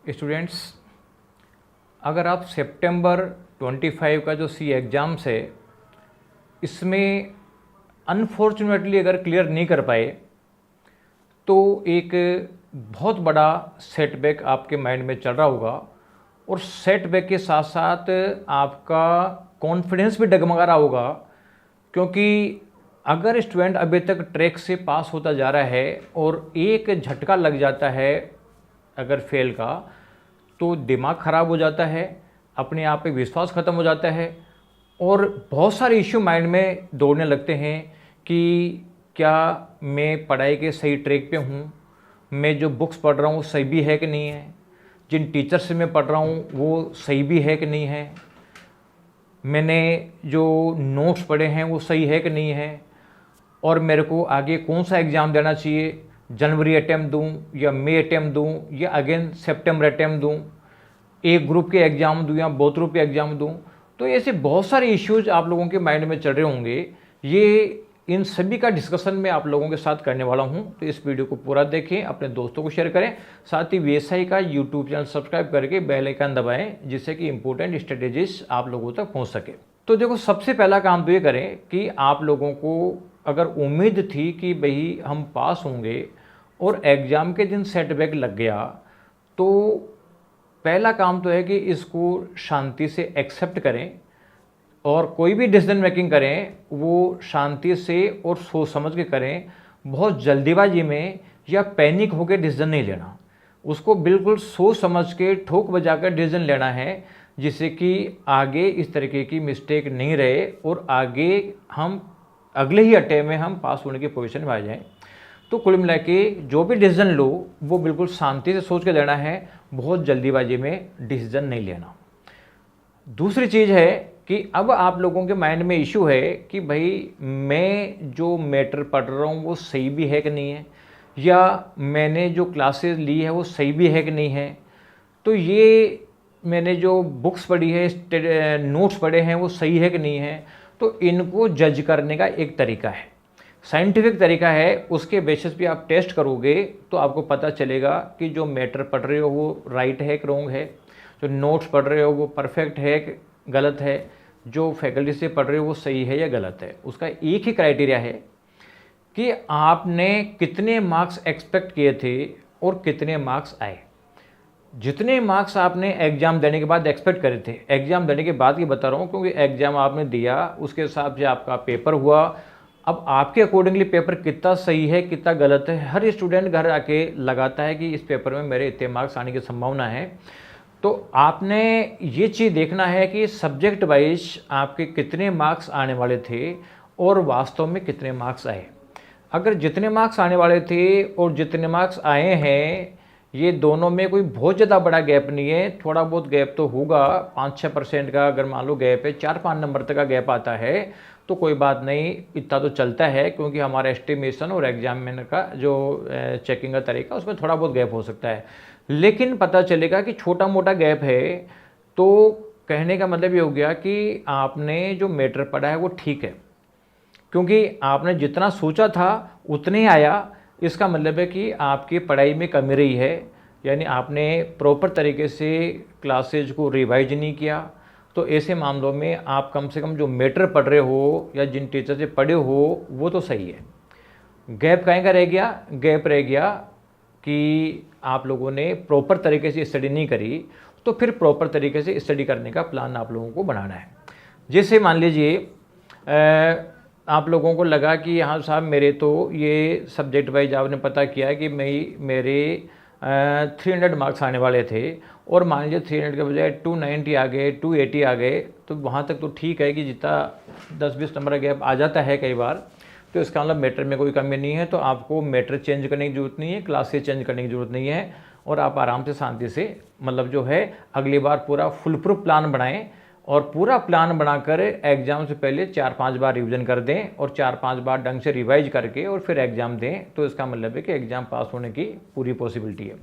Students, अगर आप सितंबर 25 का जो सी एग्ज़ाम्स है इसमें अनफॉर्चुनेटली अगर क्लियर नहीं कर पाए तो एक बहुत बड़ा सेटबैक आपके माइंड में चल रहा होगा और सेटबैक के साथ साथ आपका कॉन्फिडेंस भी डगमगा रहा होगा, क्योंकि अगर स्टूडेंट अभी तक ट्रैक से पास होता जा रहा है और एक झटका लग जाता है अगर फेल का, तो दिमाग ख़राब हो जाता है, अपने आप पे विश्वास ख़त्म हो जाता है और बहुत सारे इश्यू माइंड में दौड़ने लगते हैं कि क्या मैं पढ़ाई के सही ट्रैक पे हूँ, मैं जो बुक्स पढ़ रहा हूँ सही भी है कि नहीं है, जिन टीचर से मैं पढ़ रहा हूँ वो सही भी है कि नहीं है, मैंने जो नोट्स पढ़े हैं वो सही है कि नहीं है, और मेरे को आगे कौन सा एग्ज़ाम देना चाहिए, जनवरी अटैम्प्ट दूं या मई अटैम्प्ट दूं या अगेन सितंबर अटैम्प्ट दूं, एक ग्रुप के एग्ज़ाम दूं या बोथ ग्रुप के एग्ज़ाम दूं। तो ऐसे बहुत सारे इश्यूज आप लोगों के माइंड में चल रहे होंगे। ये इन सभी का डिस्कशन मैं आप लोगों के साथ करने वाला हूं, तो इस वीडियो को पूरा देखें, अपने दोस्तों को शेयर करें, साथ ही वीएसआई का यूट्यूब चैनल सब्सक्राइब करके बेल आइकन दबाएं जिससे कि इंपॉर्टेंट स्ट्रेटेजीज आप लोगों तक पहुँच सके। तो देखो, सबसे पहला काम तो ये करें कि आप लोगों को अगर उम्मीद थी कि भाई हम पास होंगे और एग्ज़ाम के दिन सेटबैक लग गया, तो पहला काम तो है कि इसको शांति से एक्सेप्ट करें और कोई भी डिसीजन मेकिंग करें वो शांति से और सोच समझ के करें। बहुत जल्दीबाजी में या पैनिक होकर डिसीजन नहीं लेना, उसको बिल्कुल सोच समझ के ठोक बजा कर डिसीजन लेना है, जिससे कि आगे इस तरीके की मिस्टेक नहीं रहे और आगे हम अगले ही अटेम्प्ट में हम पास होने की पोजीशन में आ जाएं। तो कुल मिला के जो भी डिसीजन लो वो बिल्कुल शांति से सोच के लेना है, बहुत जल्दीबाजी में डिसीजन नहीं लेना। दूसरी चीज़ है कि अब आप लोगों के माइंड में इशू है कि भाई मैं जो मैटर पढ़ रहा हूँ वो सही भी है कि नहीं है, या मैंने जो क्लासेस ली है वो सही भी है कि नहीं है, तो ये मैंने जो बुक्स पढ़ी है, नोट्स पढ़े हैं वो सही है कि नहीं है। तो इनको जज करने का एक तरीका है, साइंटिफिक तरीका है, उसके बेसिस पे आप टेस्ट करोगे तो आपको पता चलेगा कि जो मैटर पढ़ रहे हो वो राइट है कि रॉन्ग है, जो नोट्स पढ़ रहे हो वो परफेक्ट है कि गलत है, जो फैकल्टी से पढ़ रहे हो वो सही है या गलत है। उसका एक ही क्राइटेरिया है कि आपने कितने मार्क्स एक्सपेक्ट किए थे और कितने मार्क्स आए। जितने मार्क्स आपने एग्ज़ाम देने के बाद एक्सपेक्ट करे थे, एग्ज़ाम देने के बाद की बता रहा हूँ क्योंकि एग्ज़ाम आपने दिया उसके हिसाब से आपका पेपर हुआ। अब आपके अकॉर्डिंगली पेपर कितना सही है कितना गलत है, हर स्टूडेंट घर आके लगाता है कि इस पेपर में मेरे इतने मार्क्स आने की संभावना है। तो आपने ये चीज़ देखना है कि सब्जेक्ट वाइज आपके कितने मार्क्स आने वाले थे और वास्तव में कितने मार्क्स आए। अगर जितने मार्क्स आने वाले थे और जितने मार्क्स आए हैं ये दोनों में कोई बहुत ज़्यादा बड़ा गैप नहीं है, थोड़ा बहुत गैप तो होगा, 5-6% का अगर मान लो गैप है, 4-5 नंबर तक का गैप आता है तो कोई बात नहीं, इतना तो चलता है, क्योंकि हमारा एस्टिमेशन और एग्जामिनर का जो चेकिंग का तरीका उसमें थोड़ा बहुत गैप हो सकता है। लेकिन पता चलेगा कि छोटा मोटा गैप है तो कहने का मतलब ये हो गया कि आपने जो मैटर पढ़ा है वो ठीक है, क्योंकि आपने जितना सोचा था उतने ही आया। इसका मतलब है कि आपकी पढ़ाई में कमी रही है, यानी आपने प्रॉपर तरीके से क्लासेज को रिवाइज नहीं किया। तो ऐसे मामलों में आप कम से कम जो मैटर पढ़ रहे हो या जिन टीचर से पढ़े हो वो तो सही है। गैप कहीं का रह गया, गैप रह गया कि आप लोगों ने प्रॉपर तरीके से स्टडी नहीं करी, तो फिर प्रॉपर तरीके से स्टडी करने का प्लान आप लोगों को बनाना है। जैसे मान लीजिए आप लोगों को लगा कि हाँ साहब मेरे तो ये सब्जेक्ट वाइज आपने पता किया है कि मेरे 300 मार्क्स आने वाले थे और मान लीजिए 300 के बजाय 290 आ गए, 280 आ गए, तो वहाँ तक तो ठीक है कि जितना 10-20 नंबर का गैप आ जाता है कई बार, तो इसका मतलब मैटर में कोई कमी नहीं है। तो आपको मैटर चेंज करने की ज़रूरत नहीं है, क्लासेस चेंज करने की ज़रूरत नहीं है, और आप आराम से शांति से मतलब जो है अगली बार पूरा फुल प्रूफ प्लान बनाएं और पूरा प्लान बनाकर एग्ज़ाम से पहले 4-5 बार रिवीजन कर दें और 4-5 बार ढंग से रिवाइज करके और फिर एग्ज़ाम दें। तो इसका मतलब है कि एग्ज़ाम पास होने की पूरी पॉसिबिलिटी है।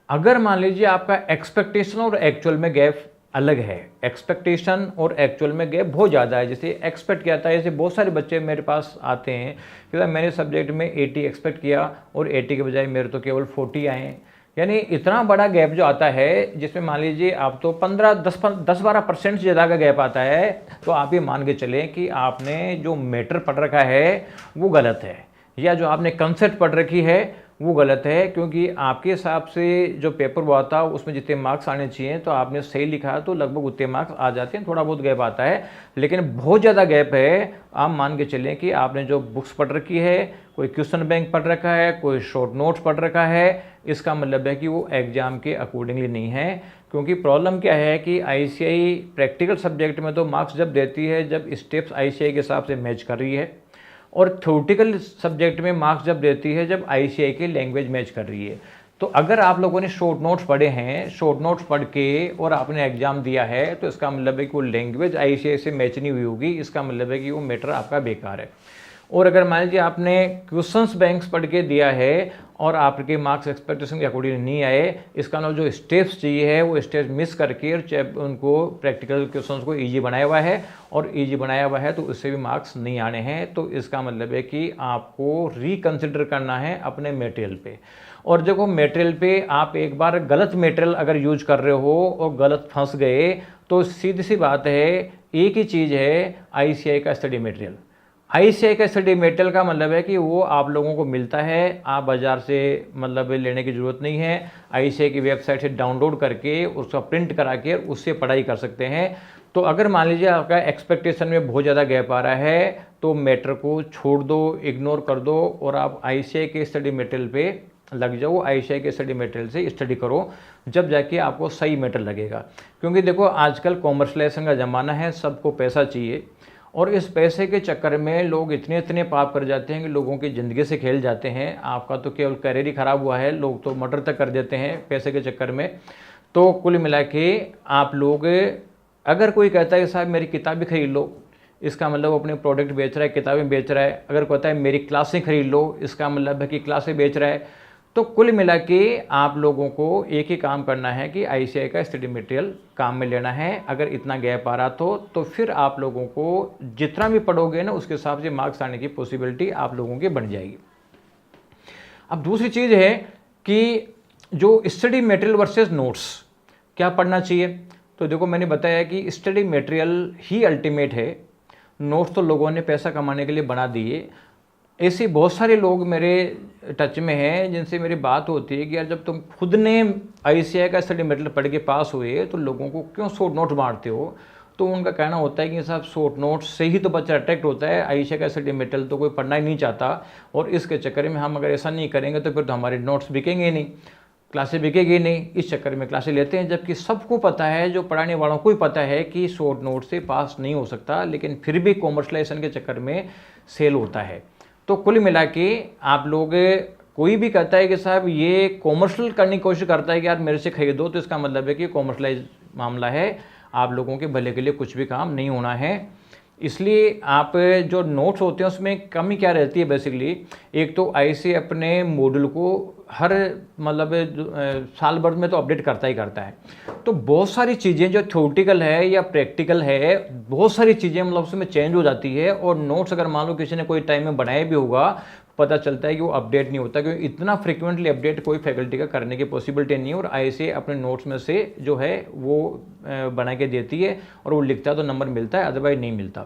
अगर मान लीजिए आपका एक्सपेक्टेशन और एक्चुअल में गैप अलग है, एक्सपेक्टेशन और एक्चुअल में गैप बहुत ज़्यादा है, जैसे एक्सपेक्ट किया था, जैसे बहुत सारे बच्चे मेरे पास आते हैं कि मैंने सब्जेक्ट में 80 एक्सपेक्ट किया और 80 के बजाय मेरे तो केवल 40 आए, यानी इतना बड़ा गैप जो आता है, जिसमें मान लीजिए आप तो 10-12% से ज़्यादा का गैप आता है, तो आप ये मान के चलें कि आपने जो मैटर पढ़ रखा है वो गलत है, या जो आपने कंसेप्ट पढ़ रखी है वो गलत है। क्योंकि आपके हिसाब से जो पेपर हुआ था उसमें जितने मार्क्स आने चाहिए, तो आपने सही लिखा तो लगभग उतने मार्क्स आ जाते हैं, थोड़ा बहुत गैप आता है, लेकिन बहुत ज़्यादा गैप है। आप मान के चलें कि आपने जो बुक्स पढ़ रखी है, कोई क्वेश्चन बैंक पढ़ रखा है, कोई शॉर्ट नोट्स पढ़ रखा है, इसका मतलब है कि वो एग्जाम के अकॉर्डिंगली नहीं है। क्योंकि प्रॉब्लम क्या है कि आईसीएआई प्रैक्टिकल सब्जेक्ट में तो मार्क्स जब देती है जब स्टेप्स आईसीएआई के हिसाब से मैच कर रही है, और थ्योरेटिकल सब्जेक्ट में मार्क्स जब देती है जब आईसीएआई की लैंग्वेज मैच कर रही है। तो अगर आप लोगों ने शॉर्ट नोट्स पढ़े हैं, शॉर्ट नोट्स पढ़ के और आपने एग्जाम दिया है, तो इसका मतलब है कि वो लैंग्वेज आईसीएआई से मैच नहीं हुई होगी, इसका मतलब है कि वो मैटर आपका बेकार है। और अगर मान लीजिए आपने क्वेश्चंस बैंक्स पढ़ के दिया है और आपके मार्क्स एक्सपेक्टेशन के अकॉर्डिंग नहीं आए, इसका मतलब जो स्टेप्स चाहिए है वो स्टेप्स मिस करके उनको प्रैक्टिकल क्वेश्चंस को इजी बनाया हुआ है, और इजी बनाया हुआ है तो उससे भी मार्क्स नहीं आने हैं। तो इसका मतलब है कि आपको रिकन्सिडर करना है अपने मटेरियल पे। और देखो मटेरियल पे आप एक बार गलत मटेरियल अगर यूज कर रहे हो और गलत फंस गए, तो सीधी सी बात है, एक ही चीज़ है आईसीएआई का स्टडी मटेरियल। आईसीएआई का स्टडी मटेरियल का मतलब है कि वो आप लोगों को मिलता है, आप बाज़ार से मतलब लेने की ज़रूरत नहीं है। आईसीएआई की वेबसाइट से डाउनलोड करके उसका प्रिंट करा के उससे पढ़ाई कर सकते हैं। तो अगर मान लीजिए आपका एक्सपेक्टेशन में बहुत ज़्यादा गैप आ रहा है, तो मैटर को छोड़ दो, इग्नोर कर दो, और आप आईसीएआई के स्टडी मटेरियल पे लग जाओ। आईसीएआई के स्टडी मटेरियल से स्टडी करो, जब जाके आपको सही मैटर लगेगा। क्योंकि देखो आजकल कॉमर्शलाइजेशन का ज़माना है, सबको पैसा चाहिए, और इस पैसे के चक्कर में लोग इतने पाप कर जाते हैं कि लोगों की ज़िंदगी से खेल जाते हैं। आपका तो केवल करियर ही ख़राब हुआ है, लोग तो मर्डर तक कर देते हैं पैसे के चक्कर में। तो कुल मिला के आप लोग, अगर कोई कहता है कि साहब मेरी किताबें खरीद लो, इसका मतलब वो अपने प्रोडक्ट बेच रहा है, किताबें बेच रहा है। अगर कहता है मेरी क्लासें खरीद लो, इसका मतलब है कि क्लासें बेच रहा है। तो कुल मिला के आप लोगों को एक ही काम करना है कि आईसीएआई का स्टडी मटेरियल काम में लेना है। अगर इतना गैप आ रहा तो फिर आप लोगों को जितना भी पढ़ोगे ना उसके हिसाब से मार्क्स आने की पॉसिबिलिटी आप लोगों की बन जाएगी। अब दूसरी चीज़ है कि जो स्टडी मटेरियल वर्सेस नोट्स, क्या पढ़ना चाहिए। तो देखो मैंने बताया कि स्टडी मटेरियल ही अल्टीमेट है, नोट्स तो लोगों ने पैसा कमाने के लिए बना दिए। ऐसे बहुत सारे लोग मेरे टच में हैं जिनसे मेरी बात होती है कि यार जब तुम खुद ने आईसीएआई का स्टडी मटेरियल पढ़ के पास हुए तो लोगों को क्यों शॉर्ट नोट मारते हो। तो उनका कहना होता है कि साहब शॉर्ट नोट से ही तो बच्चा अट्रैक्ट होता है, आईसीएआई का स्टडी मटेरियल तो कोई पढ़ना ही नहीं चाहता, और इसके चक्कर में हम अगर ऐसा नहीं करेंगे तो फिर तो हमारे नोट्स बिकेंगे नहीं, क्लासें बिकेगी नहीं। इस चक्कर में क्लासें लेते हैं, जबकि सबको पता है, जो पढ़ाने वालों को ही पता है कि शॉर्ट नोट से पास नहीं हो सकता, लेकिन फिर भी कॉमर्शलाइजेशन के चक्कर में सेल होता है। तो कुल मिला के आप लोग, कोई भी कहता है कि साहब ये कॉमर्शियल करने की कोशिश करता है कि यार मेरे से खरीदो, तो इसका मतलब है कि कॉमर्शलाइज मामला है, आप लोगों के भले के लिए कुछ भी काम नहीं होना है। इसलिए आप जो नोट्स होते हैं उसमें कमी क्या रहती है बेसिकली, एक तो आईसीएआई अपने मॉड्यूल को हर मतलब साल भर में तो अपडेट करता ही करता है। तो बहुत सारी चीज़ें जो थ्योरेटिकल है या प्रैक्टिकल है, बहुत सारी चीज़ें मतलब उसमें चेंज हो जाती है। और नोट्स अगर मान लो किसी ने कोई टाइम में बनाया भी होगा, पता चलता है कि वो अपडेट नहीं होता, क्योंकि इतना फ्रिक्वेंटली अपडेट कोई फैकल्टी का करने की पॉसिबिलिटी नहीं है। और आईसीएआई अपने नोट्स में से जो है वो बना के देती है, और वो लिखता है तो नंबर मिलता है, अदरवाइज नहीं मिलता।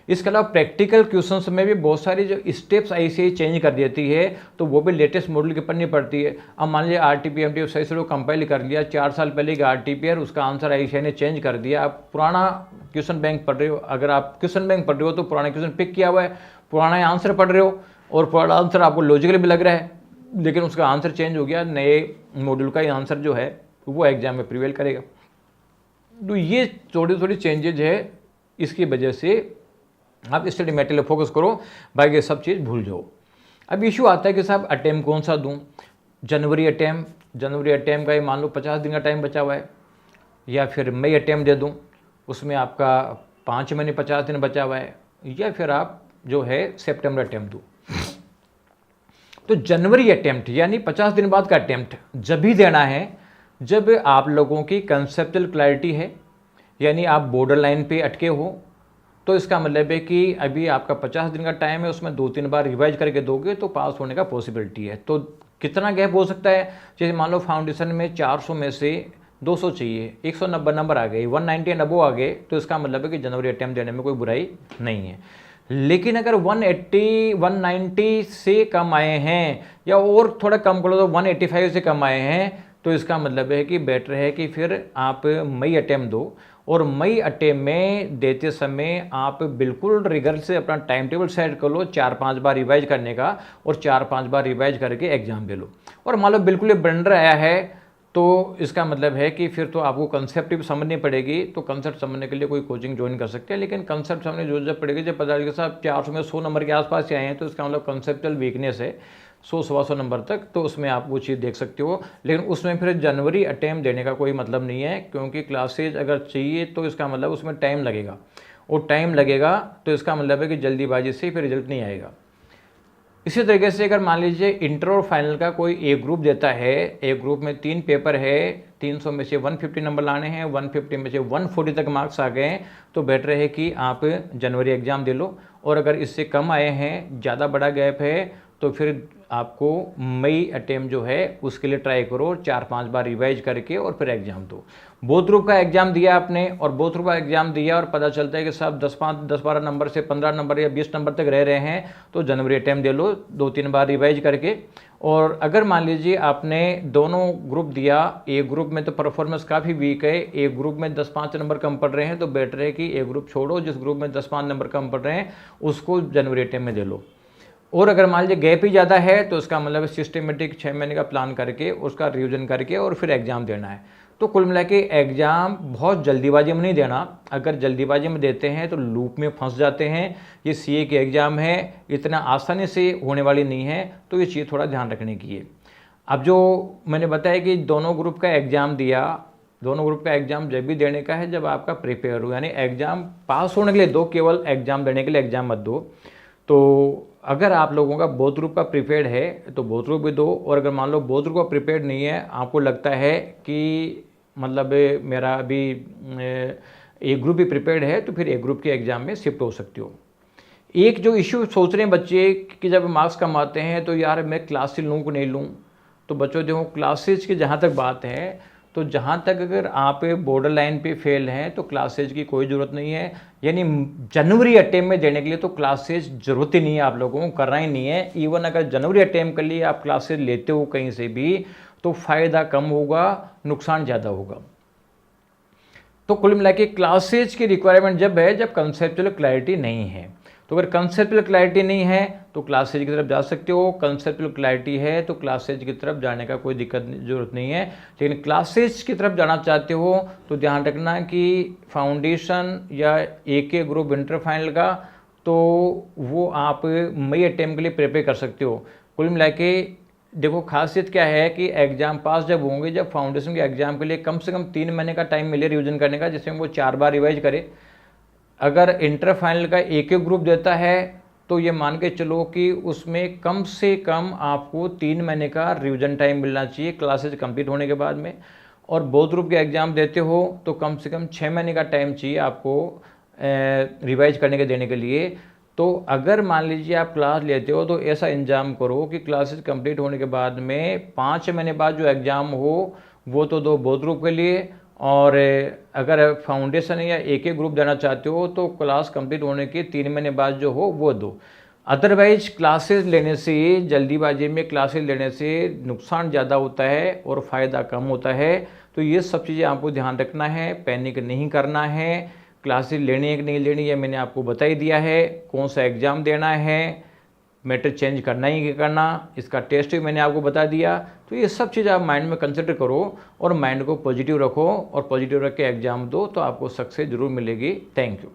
इसके अलावा प्रैक्टिकल क्वेश्चंस में भी बहुत सारी जो स्टेप्स आईसीएआई चेंज कर देती है, तो वो भी लेटेस्ट मॉडल की पढ़नी पड़ती है। अब मान लीजिए आरटीपीएमटी सही से कंपाइल कर लिया, 4 साल पहले का आरटीपीआर, उसका आंसर आईसीएआई ने चेंज कर दिया। आप पुराना क्वेश्चन बैंक पढ़ रहे हो, अगर आप क्वेश्चन बैंक पढ़ रहे हो तो पुराना क्वेश्चन पिक किया हुआ है, पुराना आंसर पढ़ रहे हो, और पुराना आंसर आपको लॉजिकल भी लग रहा है, लेकिन उसका आंसर चेंज हो गया, नए मॉड्यूल का ही आंसर जो है वो एग्जाम में प्रिवेल करेगा। तो ये थोड़ी चेंजेज है, इसकी वजह से आप स्टडी मटेरियल फोकस करो, बाकी सब चीज़ भूल जाओ। अब इशू आता है कि साहब अटैम्प्ट कौन सा दूं, जनवरी अटैम्प्ट का ये मान लो 50 दिन का टाइम बचा हुआ है, या फिर मई अटैम्प्ट दे दूं, उसमें आपका 5 महीने 50 दिन बचा हुआ है, या फिर आप जो है सितंबर अटैम्प्ट दूं। तो जनवरी अटैम्प्ट यानी 50 दिन बाद का अटैम्प्ट जब भी देना है जब आप लोगों की कंसेप्चुअल क्लैरिटी है, यानी आप बॉर्डर लाइन पे अटके हो, तो इसका मतलब है कि अभी आपका 50 दिन का टाइम है, उसमें 2-3 बार रिवाइज करके दोगे तो पास होने का पॉसिबिलिटी है। तो कितना गैप हो सकता है? जैसे मान लो फाउंडेशन में 400 में से 200 चाहिए, 190 नंबर आ गए, 190 एंड अबो आ गए, तो इसका मतलब है कि जनवरी अटेम्प्ट देने में कोई बुराई नहीं है। लेकिन अगर 180 190 से कम आए हैं या और थोड़ा कम करो तो 185 से कम आए हैं, तो इसका मतलब है कि बेटर है कि फिर आप मई अटेम्प्ट दो। और मई अटेम्प्ट में देते समय आप बिल्कुल रिगर से अपना टाइम टेबल सेट कर लो 4-5 बार रिवाइज करने का, और 4-5 बार रिवाइज करके एग्जाम दे लो। और मान लो बिल्कुल ब्लेंडर आया है तो इसका मतलब है कि फिर तो आपको कंसेप्ट भी समझनी पड़ेगी। तो कंसेप्ट समझने के लिए कोई कोचिंग ज्वाइन कर सकते हैं, लेकिन कंसेप्ट समझने जब पड़ेगी, जब पता चलेगा साहब 400 में 100 नंबर के आसपास से आए हैं, तो इसका मतलब कंसेप्चुअल वीकनेस है 100-125 नंबर तक, तो उसमें आप वो चीज़ देख सकते हो। लेकिन उसमें फिर जनवरी अटेम्प्ट देने का कोई मतलब नहीं है, क्योंकि क्लासेज अगर चाहिए तो इसका मतलब उसमें टाइम लगेगा, और टाइम लगेगा तो इसका मतलब है कि जल्दीबाजी से फिर रिजल्ट नहीं आएगा। इसी तरीके से अगर मान लीजिए इंटर और फाइनल का कोई एक ग्रुप देता है, एक ग्रुप में 3 पेपर है, 300 में से 150 नंबर लाने हैं, 150 में से 140 तक मार्क्स आ गए हैं, तो बेटर है कि आप जनवरी एग्ज़ाम दे लो। और अगर इससे कम आए हैं, ज़्यादा बड़ा गैप है, तो फिर आपको मई अटेम्प्ट जो है उसके लिए ट्राई करो, 4-5 बार रिवाइज करके और फिर एग्ज़ाम दो। बोथ ग्रुप का एग्ज़ाम दिया आपने, और बोथ ग्रुप का एग्ज़ाम दिया और पता चलता है कि साहब 10-12 नंबर से 15 नंबर या 20 नंबर तक रह रहे हैं, तो जनवरी अटेम्प्ट दे लो 2-3 बार रिवाइज करके। और अगर मान लीजिए आपने दोनों ग्रुप दिया, एक ग्रुप में तो परफॉर्मेंस काफ़ी वीक है, एक ग्रुप में 10-5 नंबर कम पड़ रहे हैं, तो बेटर है कि एक ग्रुप छोड़ो, जिस ग्रुप में 10-5 नंबर कम पड़ रहे हैं उसको जनवरी अटेम्प्ट में दे लो। और अगर मान लीजिए गैप ही ज़्यादा है, तो इसका मतलब सिस्टमेटिक 6 महीने का प्लान करके उसका रिवीजन करके और फिर एग्ज़ाम देना है। तो कुल मिला के एग्ज़ाम बहुत जल्दीबाजी में नहीं देना। अगर जल्दीबाजी में देते हैं तो लूप में फंस जाते हैं। ये सीए की एग्ज़ाम है, इतना आसानी से होने वाली नहीं है, तो ये चीज़ थोड़ा ध्यान रखने की है। अब जो मैंने बताया कि दोनों ग्रुप का एग्ज़ाम दिया, दोनों ग्रुप का एग्ज़ाम जब भी देने का है जब आपका प्रिपेयर हो, यानी एग्ज़ाम पास होने के लिए दो, केवल एग्ज़ाम देने के लिए एग्ज़ाम मत दो। तो अगर आप लोगों का बोथ ग्रुप का प्रिपेयर्ड है तो बोथ ग्रुप भी दो, और अगर मान लो बोथ ग्रुप का प्रिपेयर्ड नहीं है, आपको लगता है कि मतलब मेरा अभी एक ग्रुप भी प्रिपेयर्ड है, तो फिर एक ग्रुप के एग्ज़ाम में शिफ्ट हो सकते हो। एक जो इश्यू सोच रहे हैं बच्चे कि जब मार्क्स कम आते हैं तो यार मैं क्लासेज लूँ कि नहीं लूँ, तो बच्चों देखो क्लासेज की जहाँ तक बात है, तो जहाँ तक अगर आप बॉर्डर लाइन पे फेल हैं तो क्लासेज की कोई ज़रूरत नहीं है। यानी जनवरी अटेम्प्ट में देने के लिए तो क्लासेज ज़रूरत ही नहीं है, आप लोगों को करना ही नहीं है। इवन अगर जनवरी अटेम्प्ट के लिए आप क्लासेज लेते हो कहीं से भी, तो फ़ायदा कम होगा, नुकसान ज़्यादा होगा। तो कुल मिला के क्लासेज की रिक्वायरमेंट जब है जब कंसेप्चुअल क्लैरिटी नहीं है। तो अगर कंसेप्चुअल क्लैरिटी नहीं है तो क्लासेज की तरफ जा सकते हो, कंसेप्चुअल क्लैरिटी है तो क्लासेज की तरफ जाने का कोई ज़रूरत नहीं है। लेकिन क्लासेज की तरफ जाना चाहते हो तो ध्यान रखना कि फाउंडेशन या एक ग्रुप इंटर फाइनल का, तो वो आप मई अटेम्प्ट के लिए प्रिपेयर कर सकते हो। कुल मिला के देखो खासियत क्या है कि एग्ज़ाम पास जब होंगे, जब फाउंडेशन के एग्ज़ाम के लिए कम से कम 3 महीने का टाइम मिले रिवीजन करने का, जिसमें वो 4 बार रिवाइज करे। अगर इंटर फाइनल का एक ग्रुप देता है तो ये मान के चलो कि उसमें कम से कम आपको 3 महीने का रिवीजन टाइम मिलना चाहिए क्लासेज कंप्लीट होने के बाद में। और बोथ ग्रुप के एग्ज़ाम देते हो तो कम से कम 6 महीने का टाइम चाहिए आपको रिवाइज करने के देने के लिए। तो अगर मान लीजिए आप क्लास लेते हो तो ऐसा इंतजाम करो कि क्लासेज कंप्लीट होने के बाद में 5 महीने बाद जो एग्ज़ाम हो वो तो दो बोथ ग्रुप के लिए, और अगर फाउंडेशन या एक ग्रुप देना चाहते हो तो क्लास कंप्लीट होने के 3 महीने बाद जो हो वो दो। अदरवाइज क्लासेस लेने से, जल्दीबाजी में क्लासेस लेने से नुकसान ज़्यादा होता है और फ़ायदा कम होता है। तो ये सब चीज़ें आपको ध्यान रखना है, पैनिक नहीं करना है। क्लासेस लेनी है कि नहीं लेनी है मैंने आपको बता ही दिया है, कौन सा एग्ज़ाम देना है, मैटर चेंज करना ही कि करना, इसका टेस्ट भी मैंने आपको बता दिया। तो ये सब चीज़ आप माइंड में कंसिडर करो और माइंड को पॉजिटिव रखो, और पॉजिटिव रख के एग्ज़ाम दो तो आपको सक्सेस ज़रूर मिलेगी। Thank you.